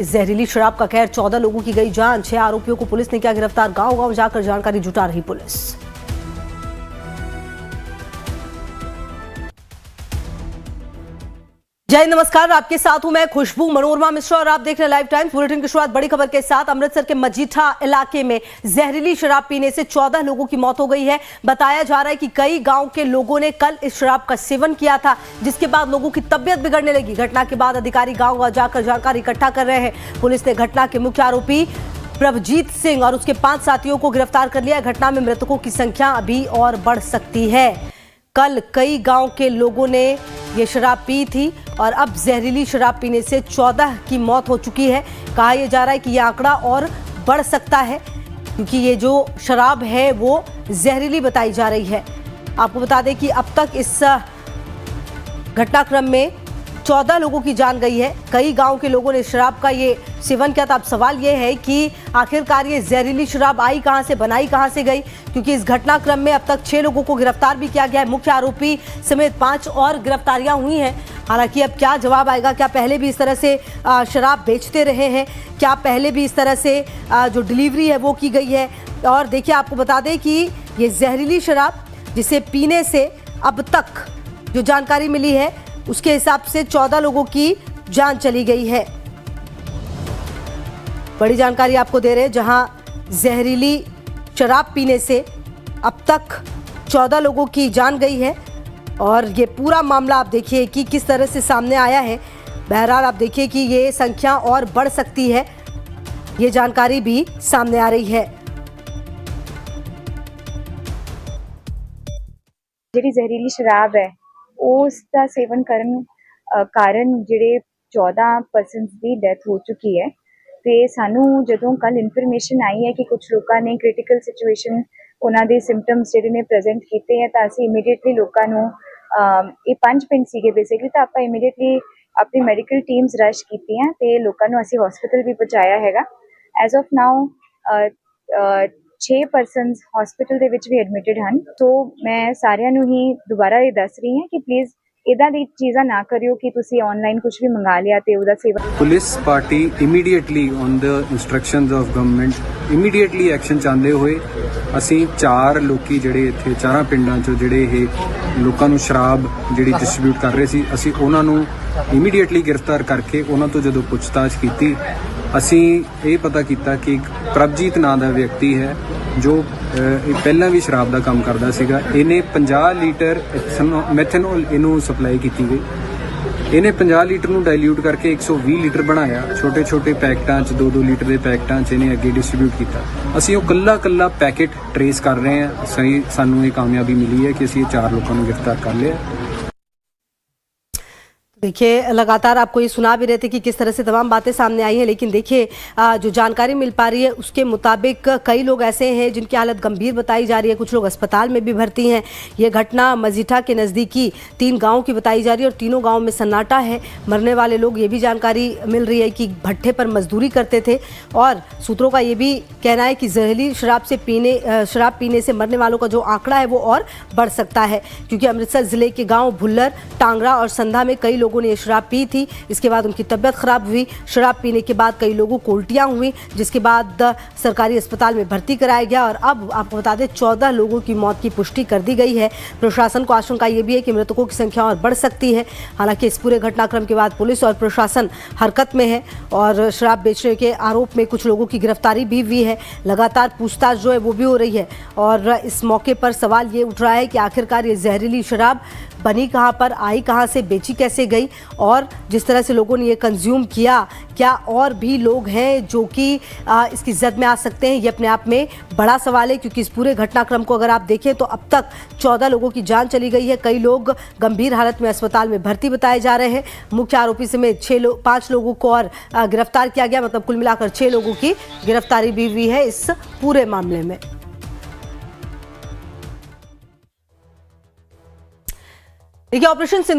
जहरीली शराब का कहर, 14 लोगों की गई जान, 6 आरोपियों को पुलिस ने किया गिरफ्तार। गांव-गांव जाकर जानकारी जुटा रही पुलिस। जय नमस्कार, आपके साथ हूं मैं खुशबू मनोरमा मिश्रा और आप देख रहे हैं लाइव टाइम्स। बुलेटिन की शुरुआत बड़ी खबर के साथ। अमृतसर के मजीठा इलाके में जहरीली शराब पीने से 14 लोगों की मौत हो गई है। बताया जा रहा है कि कई गांव के लोगों ने कल इस शराब का सेवन किया था, जिसके बाद लोगों की तबियत बिगड़ने लगी। घटना के बाद अधिकारी गांव जाकर जानकारी इकट्ठा कर रहे हैं। पुलिस ने घटना के मुख्य आरोपी प्रभजीत सिंह और उसके 5 साथियों को गिरफ्तार कर लिया। घटना में मृतकों की संख्या अभी और बढ़ सकती है। कल कई गांव के लोगों ने ये शराब पी थी और अब जहरीली शराब पीने से 14 की मौत हो चुकी है। कहा यह जा रहा है कि यह आंकड़ा और बढ़ सकता है, क्योंकि ये जो शराब है वो जहरीली बताई जा रही है। आपको बता दें कि अब तक इस घटनाक्रम में 14 लोगों की जान गई है। कई गांव के लोगों ने शराब का ये सेवन किया था। अब सवाल ये है कि आखिरकार ये जहरीली शराब आई कहां से, बनाई कहां से गई, क्योंकि इस घटनाक्रम में अब तक 6 लोगों को गिरफ्तार भी किया गया है। मुख्य आरोपी समेत 5 और गिरफ्तारियां हुई हैं। हालांकि अब क्या जवाब आएगा, क्या पहले भी इस तरह से शराब बेचते रहे हैं, क्या पहले भी इस तरह से जो डिलीवरी है वो की गई है। और देखिए, आपको बता दें कि ये जहरीली शराब जिसे पीने से अब तक जो जानकारी मिली है उसके हिसाब से 14 लोगों की जान चली गई है। बड़ी जानकारी आपको दे रहे हैं, जहां जहरीली शराब पीने से अब तक 14 लोगों की जान गई है। और ये पूरा मामला आप देखिए कि किस तरह से सामने आया है। बहरहाल आप देखिए कि ये संख्या और बढ़ सकती है, ये जानकारी भी सामने आ रही है। ਜਿਹੜੀ ਜ਼ਹਿਰੀਲੀ ਸ਼ਰਾਬ ਹੈ ਉਸ ਦਾ ਸੇਵਨ ਕਰਨ ਕਾਰਨ ਜਿਹੜੇ 14 ਪਰਸਨਸ ਦੀ ਡੈਥ ਹੋ ਚੁੱਕੀ ਹੈ। ਤੇ ਸਾਨੂੰ ਜਦੋਂ ਕੱਲ ਇਨਫੋਰਮੇਸ਼ਨ ਆਈ ਹੈ ਕਿ ਕੁਝ ਲੋਕਾਂ ਨੇ ਕ੍ਰਿਟੀਕਲ ਸਿਚੁਏਸ਼ਨ ਉਹਨਾਂ ਦੇ ਸਿੰਪਟਮਸ ਜਿਹੜੇ ਨੇ ਪ੍ਰੈਜ਼ੈਂਟ ਕੀਤੇ ਹੈ, ਤਾਂ ਅਸੀਂ ਇਮੀਡੀਏਟਲੀ ਲੋਕਾਂ ਨੂੰ ਇਹ 5 ਪਿੰਡ ਸੀਗੇ ਬੇਸਿਕਲੀ, ਤਾਂ ਆਪਾਂ ਇਮੀਡੀਏਟਲੀ ਆਪਣੀ ਮੈਡੀਕਲ ਟੀਮਸ ਰਸ਼ ਕੀਤੀਆਂ ਤੇ ਲੋਕਾਂ ਨੂੰ ਅਸੀਂ ਹਸਪੀਟਲ ਵੀ ਪਹੁੰਚਾਇਆ ਹੈਗਾ। As of now 6 persons hospital ਦੇ ਵਿੱਚ ਵੀ ਐਡਮਿਟਡ ਹਨ। ਸੋ ਮੈਂ ਸਾਰਿਆਂ ਨੂੰ ਹੀ ਦੁਬਾਰਾ ਇਹ ਦੱਸ ਰਹੀ ਹਾਂ ਕਿ ਪਲੀਜ਼ ਇਦਾਂ ਦੀ ਚੀਜ਼ਾਂ ਨਾ ਕਰਿਓ ਕਿ ਤੁਸੀਂ ਆਨਲਾਈਨ ਕੁਝ ਵੀ ਮੰਗਾ ਲਿਆ ਤੇ ਉਹਦਾ ਸੇਵਾ। Police party immediately on the instructions of government immediately action ਚਾਹੁੰਦੇ ਹੋਏ ਅਸੀਂ 4 ਲੋਕੀ ਜਿਹੜੇ ਇੱਥੇ 4 ਪਿੰਡਾਂ ਚੋਂ ਜਿਹੜੇ ਇਹ ਲੋਕਾਂ ਨੂੰ ਸ਼ਰਾਬ ਜਿਹੜੀ ਡਿਸਟ੍ਰੀਬਿਊਟ ਕਰ ਰਹੇ ਸੀ, ਅਸੀਂ ਉਹਨਾਂ ਨੂੰ ਇਮੀਡੀਏਟਲੀ ਗ੍ਰਿਫਤਾਰ ਕਰਕੇ ਉਹਨਾਂ ਤੋਂ ਜਦੋਂ ਪੁੱਛਤਾਛ ਕੀਤੀ, ਅਸੀਂ ਇਹ ਪਤਾ ਕੀਤਾ ਕਿ ਇੱਕ ਪ੍ਰਭਜੀਤ ਨਾਂ ਦਾ ਵਿਅਕਤੀ ਹੈ ਜੋ ਪਹਿਲਾਂ ਵੀ ਸ਼ਰਾਬ ਦਾ ਕੰਮ ਕਰਦਾ ਸੀਗਾ। ਇਹਨੇ 50 ਲੀਟਰ ਮੈਥਨੋਲ ਇਹਨੂੰ ਸਪਲਾਈ ਕੀਤੀ ਗਈ। ਇਹਨੇ 50 ਲੀਟਰ ਨੂੰ ਡਾਇਲਿਊਟ ਕਰਕੇ 120 ਲੀਟਰ ਬਣਾਇਆ। ਛੋਟੇ ਛੋਟੇ ਪੈਕਟਾਂ 'ਚ 2-2 ਲੀਟਰ ਦੇ ਪੈਕਟਾਂ 'ਚ ਇਹਨੇ ਅੱਗੇ ਡਿਸਟ੍ਰੀਬਿਊਟ ਕੀਤਾ। ਅਸੀਂ ਉਹ ਕੱਲਾ ਪੈਕੇਟ ਟਰੇਸ ਕਰ ਰਹੇ ਹਾਂ। ਸਾਨੂੰ ਇਹ ਕਾਮਯਾਬੀ ਮਿਲੀ है कि ਅਸੀਂ 4 ਲੋਕਾਂ ਨੂੰ गिरफ्तार कर लिया। देखिए, लगातार आपको ये सुना भी रहे थे कि किस तरह से तमाम बातें सामने आई हैं, लेकिन देखिए जो जानकारी मिल पा रही है उसके मुताबिक कई लोग ऐसे हैं जिनकी हालत गंभीर बताई जा रही है। कुछ लोग अस्पताल में भी भर्ती हैं। ये घटना मजीठा के नज़दीकी 3 गाँव की बताई जा रही है और तीनों गाँव में सन्नाटा है। मरने वाले लोग, ये भी जानकारी मिल रही है कि भट्ठे पर मजदूरी करते थे। और सूत्रों का ये भी कहना है कि जहरीली शराब पीने से मरने वालों का जो आंकड़ा है वो और बढ़ सकता है, क्योंकि अमृतसर ज़िले के गाँव भुल्लर, टांगरा और संधा में कई लोगों ने ये शराब पी थी। इसके बाद उनकी तबीयत खराब हुई। शराब पीने के बाद कई लोगों को उल्टियां हुई, जिसके बाद सरकारी अस्पताल में भर्ती कराया गया। और अब आपको बता दें 14 लोगों की मौत की पुष्टि कर दी गई है। प्रशासन को आशंका ये भी है कि मृतकों की संख्या और बढ़ सकती है। हालांकि इस पूरे घटनाक्रम के बाद पुलिस और प्रशासन हरकत में है और शराब बेचने के आरोप में कुछ लोगों की गिरफ्तारी भी हुई है। लगातार पूछताछ जो है वो भी हो रही है। और इस मौके पर सवाल ये उठ रहा है कि आखिरकार ये जहरीली शराब बनी कहाँ पर, आई कहाँ से, बेची कैसे गई, और जिस तरह से लोगों ने ये कंज्यूम किया, क्या और भी लोग हैं जो कि इसकी जद में आ सकते हैं? ये अपने आप में बड़ा सवाल है, क्योंकि इस पूरे घटनाक्रम को अगर आप देखें तो अब तक 14 लोगों की जान चली गई है। कई लोग गंभीर हालत में अस्पताल में भर्ती बताए जा रहे हैं। मुख्य आरोपी समेत 5 लोगों को और गिरफ्तार किया गया। मतलब कुल मिलाकर 6 लोगों की गिरफ्तारी भी हुई है इस पूरे मामले में। देखिए, ऑपरेशन